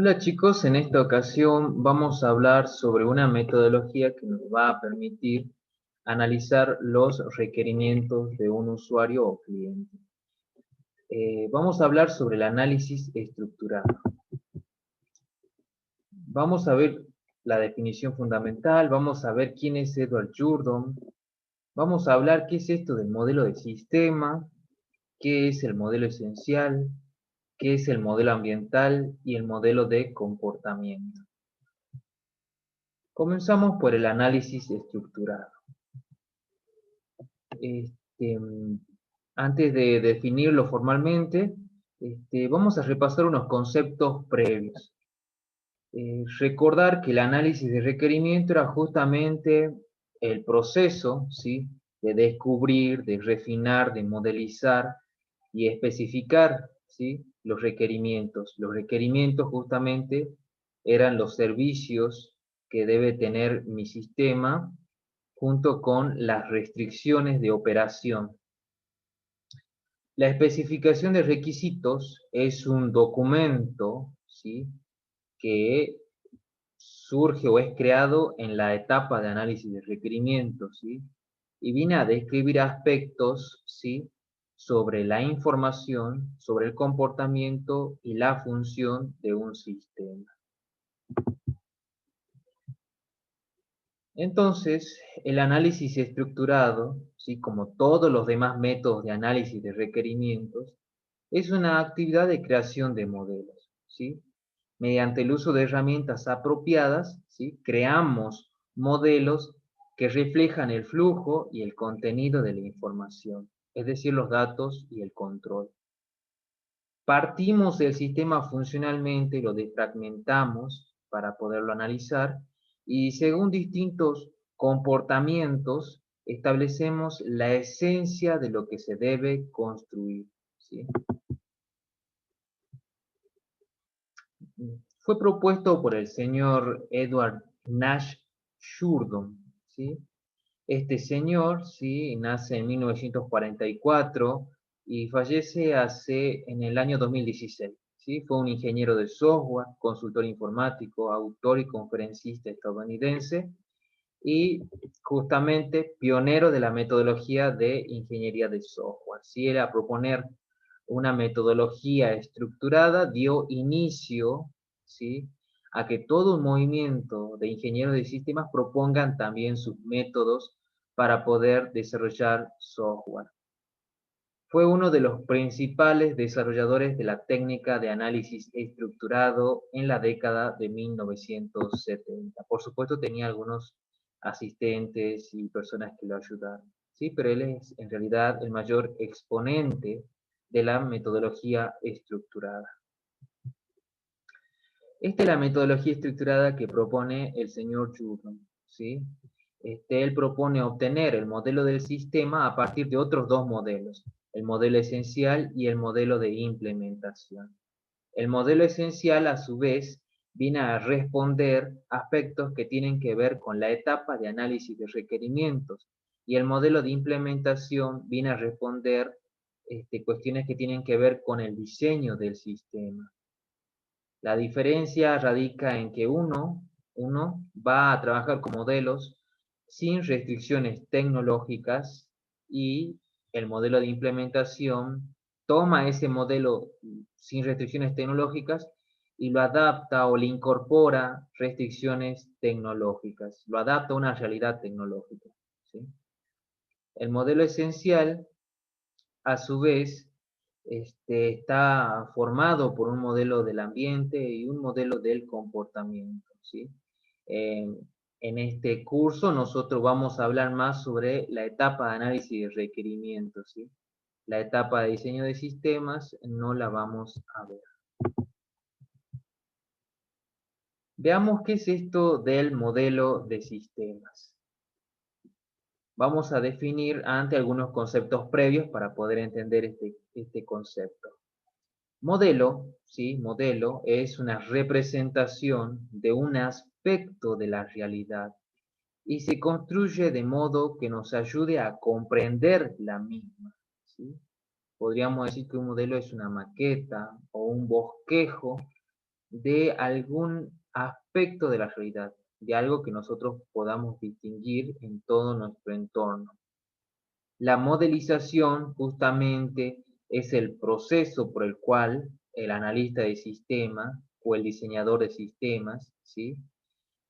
Hola chicos, en esta ocasión vamos a hablar sobre una metodología que nos va a permitir analizar los requerimientos de un usuario o cliente. Vamos a hablar sobre el análisis estructurado. Vamos a ver la definición fundamental, vamos a ver quién es Edward Jordan, vamos a hablar qué es esto del modelo de sistema, qué es el modelo esencial, qué es el modelo ambiental y el modelo de comportamiento. Comenzamos por el análisis estructurado. Este, Antes de definirlo formalmente, vamos a repasar unos conceptos previos. Recordar que el análisis de requerimiento era justamente el proceso, ¿sí?, de descubrir, de refinar, de modelizar y especificar, ¿sí?, los requerimientos. Los requerimientos justamente eran los servicios que debe tener mi sistema junto con las restricciones de operación. La especificación de requisitos es un documento, ¿sí?, que surge o es creado en la etapa de análisis de requerimientos, ¿sí?, y viene a describir aspectos, ¿sí?, sobre la información, sobre el comportamiento y la función de un sistema. Entonces, el análisis estructurado, ¿sí?, como todos los demás métodos de análisis de requerimientos, es una actividad de creación de modelos, ¿sí? Mediante el uso de herramientas apropiadas, ¿sí?, creamos modelos que reflejan el flujo y el contenido de la información, es decir, los datos y el control. Partimos del sistema funcionalmente y lo defragmentamos para poderlo analizar y según distintos comportamientos establecemos la esencia de lo que se debe construir, ¿sí? Fue propuesto por el señor Edward Nash Shurdon, ¿sí? Este señor, ¿sí?, nace en 1944 y fallece en el año 2016. ¿Sí? Fue un ingeniero de software, consultor informático, autor y conferencista estadounidense y justamente pionero de la metodología de ingeniería de software. ¿Sí? Él, a proponer una metodología estructurada, dio inicio, ¿sí?, a que todo un movimiento de ingenieros de sistemas propongan también sus métodos para poder desarrollar software. Fue uno de los principales desarrolladores de la técnica de análisis estructurado en la década de 1970. Por supuesto, tenía algunos asistentes y personas que lo ayudaron, ¿sí? Pero él es en realidad el mayor exponente de la metodología estructurada. Esta es la metodología estructurada que propone el señor Jordan, ¿sí? Él propone obtener el modelo del sistema a partir de otros dos modelos, el modelo esencial y el modelo de implementación. El modelo esencial, a su vez, viene a responder aspectos que tienen que ver con la etapa de análisis de requerimientos y el modelo de implementación viene a responder cuestiones que tienen que ver con el diseño del sistema. La diferencia radica en que uno va a trabajar con modelos sin restricciones tecnológicas y el modelo de implementación toma ese modelo sin restricciones tecnológicas y lo adapta o le incorpora restricciones tecnológicas, lo adapta a una realidad tecnológica, ¿sí? El modelo esencial, a su vez, está formado por un modelo del ambiente y un modelo del comportamiento, ¿sí? En este curso nosotros vamos a hablar más sobre la etapa de análisis de requerimientos, ¿sí? La etapa de diseño de sistemas no la vamos a ver. Veamos qué es esto del modelo de sistemas. Vamos a definir ante algunos conceptos previos para poder entender este concepto. Modelo, ¿sí? Modelo es una representación de un aspecto de la realidad y se construye de modo que nos ayude a comprender la misma, ¿sí? Podríamos decir que un modelo es una maqueta o un bosquejo de algún aspecto de la realidad, de algo que nosotros podamos distinguir en todo nuestro entorno. La modelización justamente es el proceso por el cual el analista de sistema o el diseñador de sistemas, ¿sí?,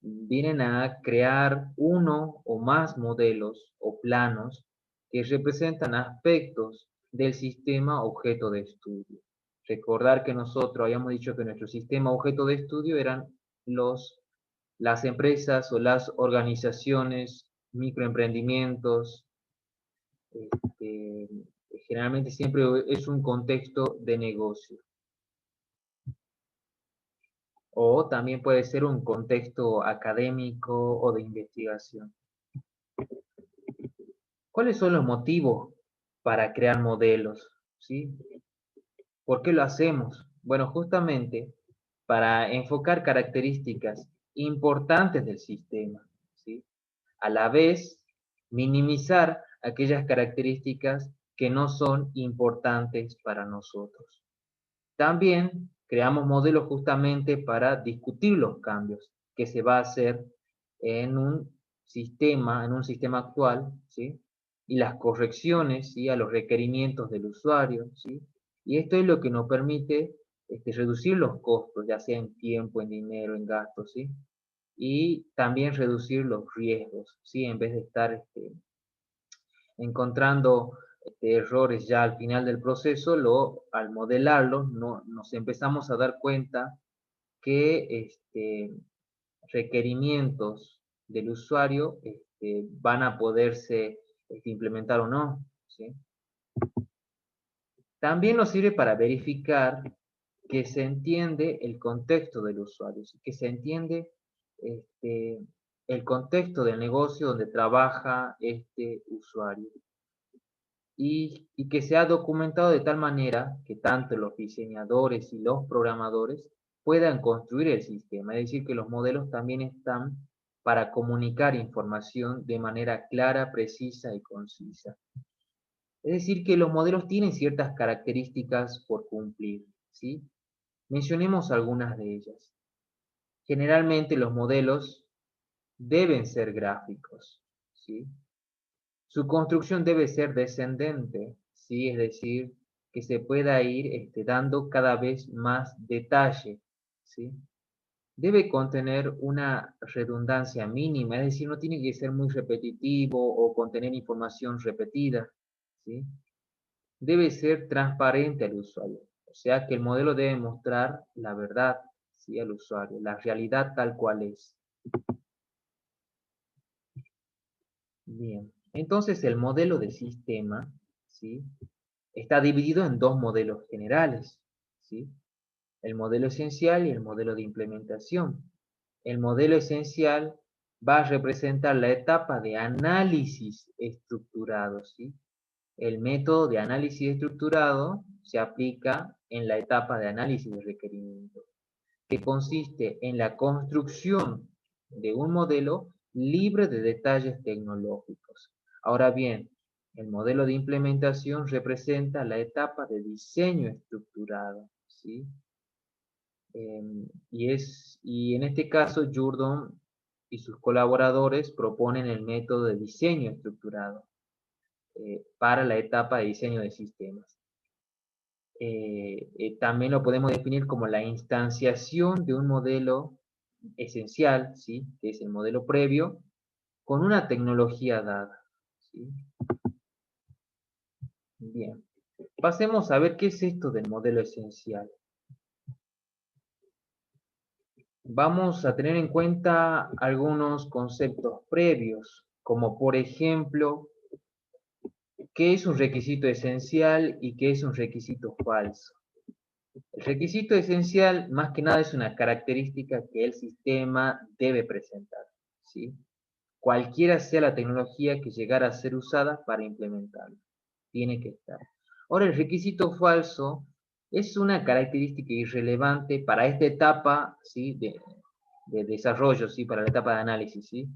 vienen a crear uno o más modelos o planos que representan aspectos del sistema objeto de estudio. Recordar que nosotros habíamos dicho que nuestro sistema objeto de estudio eran las empresas o las organizaciones, microemprendimientos, este, generalmente siempre es un contexto de negocio. O también puede ser un contexto académico o de investigación. ¿Cuáles son los motivos para crear modelos? ¿Sí? ¿Por qué lo hacemos? Bueno, justamente para enfocar características importantes del sistema, ¿sí? A la vez, minimizar aquellas características que no son importantes para nosotros. También creamos modelos justamente para discutir los cambios que se va a hacer en un sistema actual, ¿sí? Y las correcciones, ¿sí?, a los requerimientos del usuario, ¿sí? Y esto es lo que nos permite reducir los costos, ya sea en tiempo, en dinero, en gastos, ¿sí? Y también reducir los riesgos, ¿sí? En vez de estar encontrando errores ya al final del proceso, al modelarlo nos empezamos a dar cuenta que requerimientos del usuario van a poderse implementar o no, ¿sí? También nos sirve para verificar que se entiende el contexto del usuario, ¿sí?, que se entiende este, el contexto del negocio donde trabaja este usuario. Y que se ha documentado de tal manera que tanto los diseñadores y los programadores puedan construir el sistema. Es decir, que los modelos también están para comunicar información de manera clara, precisa y concisa. Es decir, que los modelos tienen ciertas características por cumplir, ¿sí? Mencionemos algunas de ellas. Generalmente los modelos deben ser gráficos, ¿sí? Su construcción debe ser descendente, ¿sí? Es decir, que se pueda ir dando cada vez más detalle, ¿sí? Debe contener una redundancia mínima, es decir, no tiene que ser muy repetitivo o contener información repetida, ¿sí? Debe ser transparente al usuario, o sea que el modelo debe mostrar la verdad, ¿sí?, al usuario, la realidad tal cual es. Bien, entonces el modelo de sistema, ¿sí?, está dividido en dos modelos generales, ¿sí? El modelo esencial y el modelo de implementación. El modelo esencial va a representar la etapa de análisis estructurado, ¿sí? El método de análisis estructurado se aplica en la etapa de análisis de requerimientos, que consiste en la construcción de un modelo libre de detalles tecnológicos. Ahora bien, el modelo de implementación representa la etapa de diseño estructurado, ¿sí? Y en este caso, Jourdan y sus colaboradores proponen el método de diseño estructurado para la etapa de diseño de sistemas. También lo podemos definir como la instanciación de un modelo esencial, ¿sí?, que es el modelo previo, con una tecnología dada, ¿sí? Bien, pasemos a ver qué es esto del modelo esencial. Vamos a tener en cuenta algunos conceptos previos, como por ejemplo, qué es un requisito esencial y qué es un requisito falso. El requisito esencial, más que nada, es una característica que el sistema debe presentar, ¿sí?, cualquiera sea la tecnología que llegara a ser usada para implementarlo. Tiene que estar. Ahora, el requisito falso es una característica irrelevante para esta etapa, ¿sí?, de desarrollo, ¿sí?, para la etapa de análisis, ¿sí?,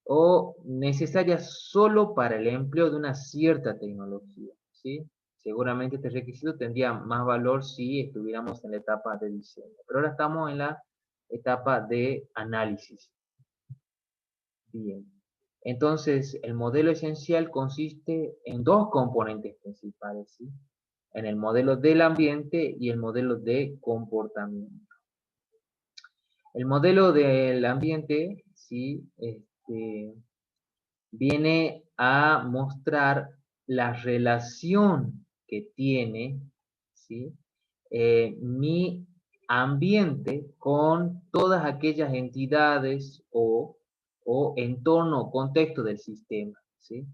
o necesaria solo para el empleo de una cierta tecnología, ¿sí? Seguramente este requisito tendría más valor si estuviéramos en la etapa de diseño. Pero ahora estamos en la etapa de análisis. Bien. Entonces, el modelo esencial consiste en dos componentes principales, ¿sí? En el modelo del ambiente y el modelo de comportamiento. El modelo del ambiente, ¿sí? Viene a mostrar la relación que tiene, ¿sí? Mi ambiente con todas aquellas entidades o entorno o contexto del sistema, ¿sí?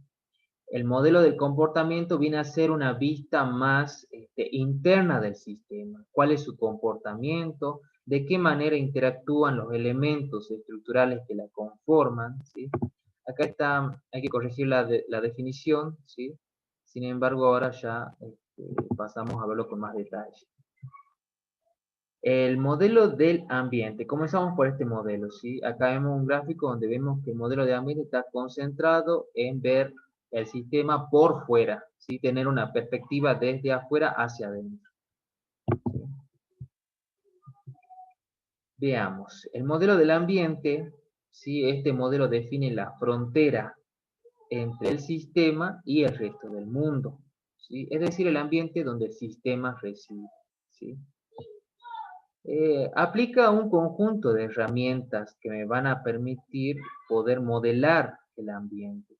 El modelo del comportamiento viene a ser una vista más interna del sistema. ¿Cuál es su comportamiento? ¿De qué manera interactúan los elementos estructurales que la conforman? ¿Sí? Acá está, hay que corregir la definición, ¿sí? Sin embargo, ahora ya pasamos a verlo con más detalle. El modelo del ambiente. Comenzamos por este modelo, ¿sí? Acá vemos un gráfico donde vemos que el modelo de ambiente está concentrado en ver el sistema por fuera, ¿sí? Tener una perspectiva desde afuera hacia adentro. ¿Sí? Veamos, el modelo del ambiente, ¿sí? Este modelo define la frontera entre el sistema y el resto del mundo, ¿sí? Es decir, el ambiente donde el sistema reside, ¿sí? Aplica un conjunto de herramientas que me van a permitir poder modelar el ambiente.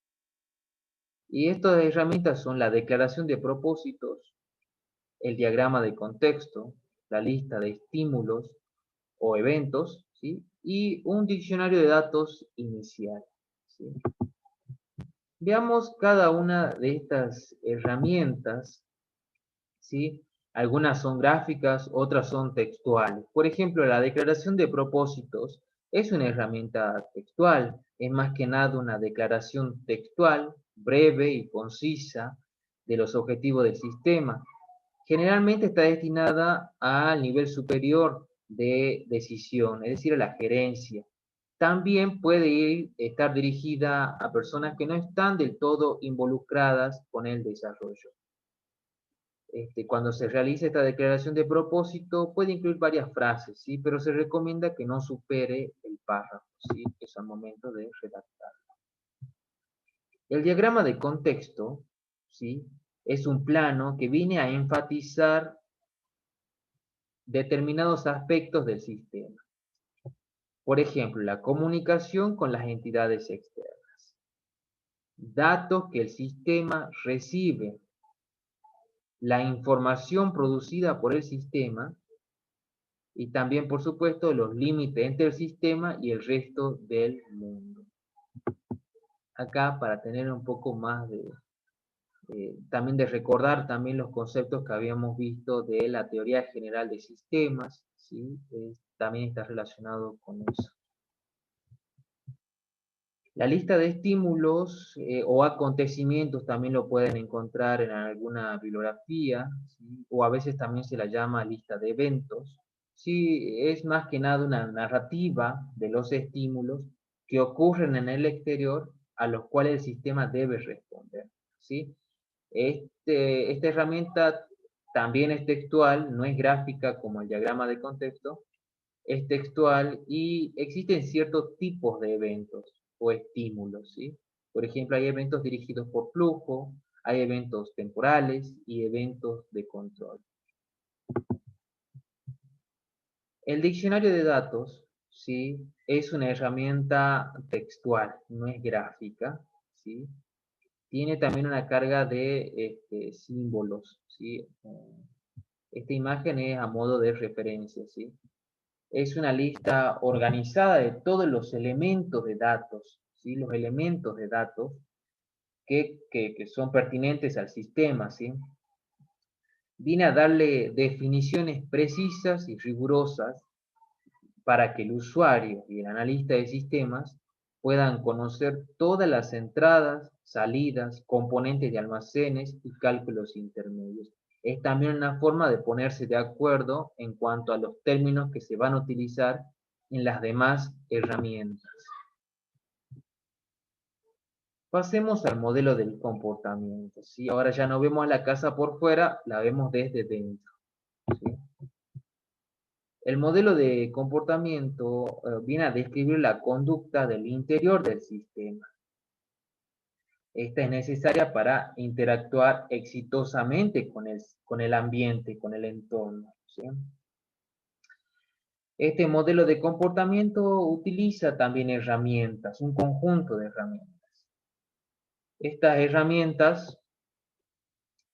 Y estas herramientas son la declaración de propósitos, el diagrama de contexto, la lista de estímulos o eventos, ¿sí? Y un diccionario de datos inicial, ¿sí? Veamos cada una de estas herramientas, ¿sí? Algunas son gráficas, otras son textuales. Por ejemplo, la declaración de propósitos es una herramienta textual, es más que nada una declaración textual, breve y concisa de los objetivos del sistema. Generalmente está destinada al nivel superior de decisión, es decir, a la gerencia. También puede estar dirigida a personas que no están del todo involucradas con el desarrollo. Cuando se realice esta declaración de propósito, puede incluir varias frases, ¿sí? Pero se recomienda que no supere el párrafo, ¿sí? Es al momento de redactar. El diagrama de contexto, ¿sí? Es un plano que viene a enfatizar determinados aspectos del sistema. Por ejemplo, la comunicación con las entidades externas. Datos que el sistema recibe. La información producida por el sistema y también, por supuesto, los límites entre el sistema y el resto del mundo. Acá, para tener un poco más también de recordar también los conceptos que habíamos visto de la teoría general de sistemas, ¿sí? También está relacionado con eso. La lista de estímulos o acontecimientos también lo pueden encontrar en alguna bibliografía, ¿sí? O a veces también se la llama lista de eventos. Sí, es más que nada una narrativa de los estímulos que ocurren en el exterior a los cuales el sistema debe responder, ¿sí? Esta herramienta también es textual, no es gráfica como el diagrama de contexto, es textual y existen ciertos tipos de eventos o estímulos, ¿sí? Por ejemplo, hay eventos dirigidos por flujo, hay eventos temporales y eventos de control. El diccionario de datos, ¿sí? Es una herramienta textual, no es gráfica, ¿sí? Tiene también una carga de símbolos, ¿sí? Esta imagen es a modo de referencia, ¿sí? Es una lista organizada de todos los elementos de datos, ¿sí? Los elementos de datos que son pertinentes al sistema, ¿sí? Viene a darle definiciones precisas y rigurosas para que el usuario y el analista de sistemas puedan conocer todas las entradas, salidas, componentes de almacenes y cálculos intermedios. Es también una forma de ponerse de acuerdo en cuanto a los términos que se van a utilizar en las demás herramientas. Pasemos al modelo del comportamiento, ¿sí? Ahora ya no vemos la casa por fuera, la vemos desde dentro, ¿sí? El modelo de comportamiento viene a describir la conducta del interior del sistema. Esta es necesaria para interactuar exitosamente con el ambiente, con el entorno, ¿sí? Este modelo de comportamiento utiliza también herramientas, un conjunto de herramientas. Estas herramientas,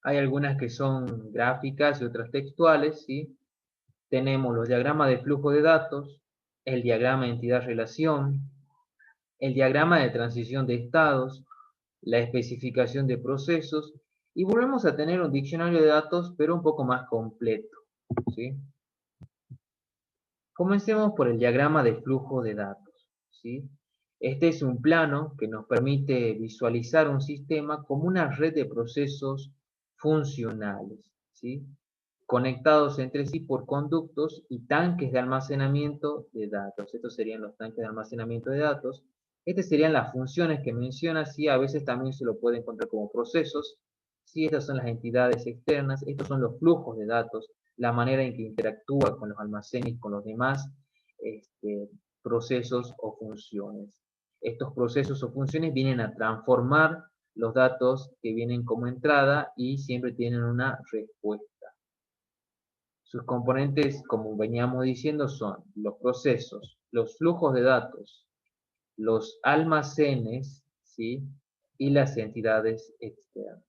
hay algunas que son gráficas y otras textuales, ¿sí? Tenemos los diagramas de flujo de datos, el diagrama entidad-relación, el diagrama de transición de estados, la especificación de procesos, y volvemos a tener un diccionario de datos, pero un poco más completo, ¿sí? Comencemos por el diagrama de flujo de datos, ¿sí? Este es un plano que nos permite visualizar un sistema como una red de procesos funcionales, ¿sí? Conectados entre sí por conductos y tanques de almacenamiento de datos. Estos serían los tanques de almacenamiento de datos. Estas serían las funciones que menciona, sí, a veces también se lo puede encontrar como procesos. Sí, estas son las entidades externas, estos son los flujos de datos, la manera en que interactúa con los almacenes y con los demás procesos o funciones. Estos procesos o funciones vienen a transformar los datos que vienen como entrada y siempre tienen una respuesta. Sus componentes, como veníamos diciendo, son los procesos, los flujos de datos, los almacenes, ¿sí? Y las entidades externas.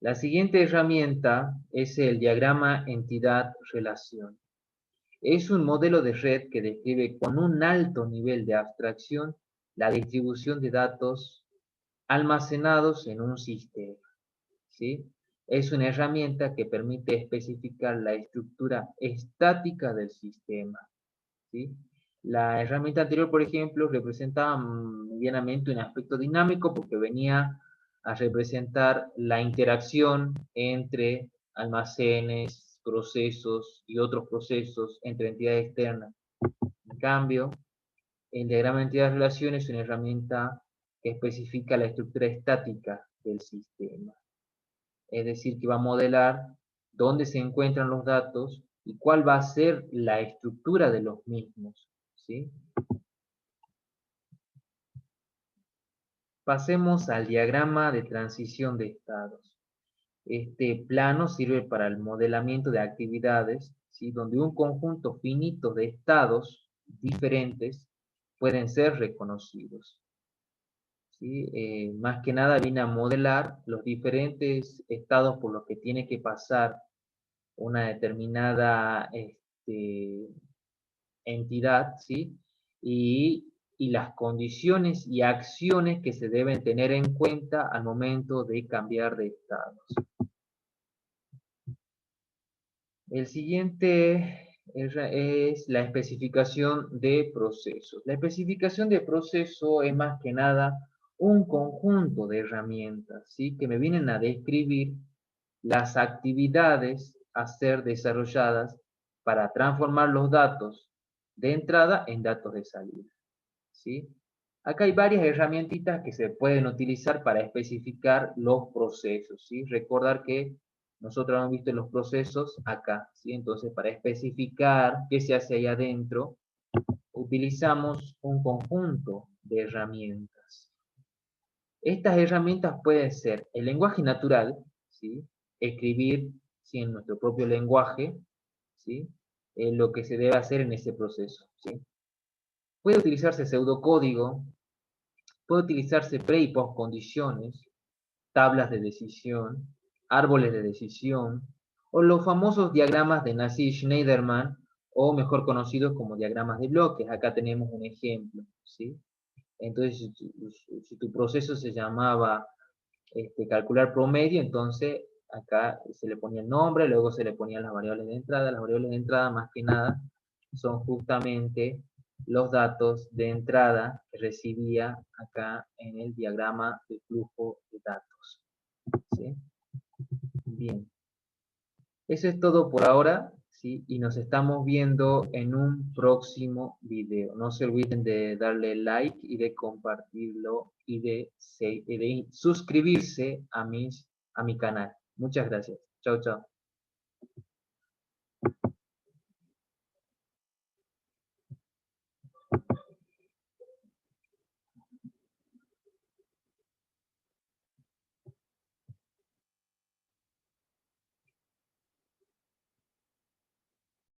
La siguiente herramienta es el diagrama entidad-relación. Es un modelo de red que describe con un alto nivel de abstracción la distribución de datos almacenados en un sistema, ¿sí? Es una herramienta que permite especificar la estructura estática del sistema, ¿sí? La herramienta anterior, por ejemplo, representaba medianamente un aspecto dinámico porque venía a representar la interacción entre almacenes, procesos y otros procesos entre entidades externas. En cambio, el diagrama de entidad-relación es una herramienta que especifica la estructura estática del sistema. Es decir, que va a modelar dónde se encuentran los datos y cuál va a ser la estructura de los mismos, ¿sí? Pasemos al diagrama de transición de estados. Este plano sirve para el modelamiento de actividades, ¿sí? Donde un conjunto finito de estados diferentes pueden ser reconocidos, ¿sí? Más que nada viene a modelar los diferentes estados por los que tiene que pasar una determinada entidad, ¿sí? Y las condiciones y acciones que se deben tener en cuenta al momento de cambiar de estados. El siguiente es la especificación de procesos. La especificación de proceso es más que nada un conjunto de herramientas, ¿sí? Que me vienen a describir las actividades a ser desarrolladas para transformar los datos de entrada en datos de salida, ¿sí? Acá hay varias herramientitas que se pueden utilizar para especificar los procesos, ¿sí? Recordar que nosotros hemos visto los procesos acá, ¿sí? Entonces, para especificar qué se hace ahí adentro, utilizamos un conjunto de herramientas. Estas herramientas pueden ser el lenguaje natural, ¿sí? Escribir, ¿sí? En nuestro propio lenguaje, ¿sí? Lo que se debe hacer en ese proceso, ¿sí? Puede utilizarse pseudocódigo, puede utilizarse pre y post condiciones, tablas de decisión, árboles de decisión, o los famosos diagramas de Nassif-Schneiderman, o mejor conocidos como diagramas de bloques. Acá tenemos un ejemplo, ¿sí? Entonces, si tu proceso se llamaba calcular promedio, entonces acá se le ponía el nombre, luego se le ponían las variables de entrada. Las variables de entrada, más que nada, son justamente los datos de entrada que recibía acá en el diagrama de flujo de datos, ¿sí? Bien. Eso es todo por ahora. ¿sí? Y nos estamos viendo en un próximo video. No se olviden de darle like y de compartirlo y de suscribirse a mi canal. Muchas gracias. Chao, chao.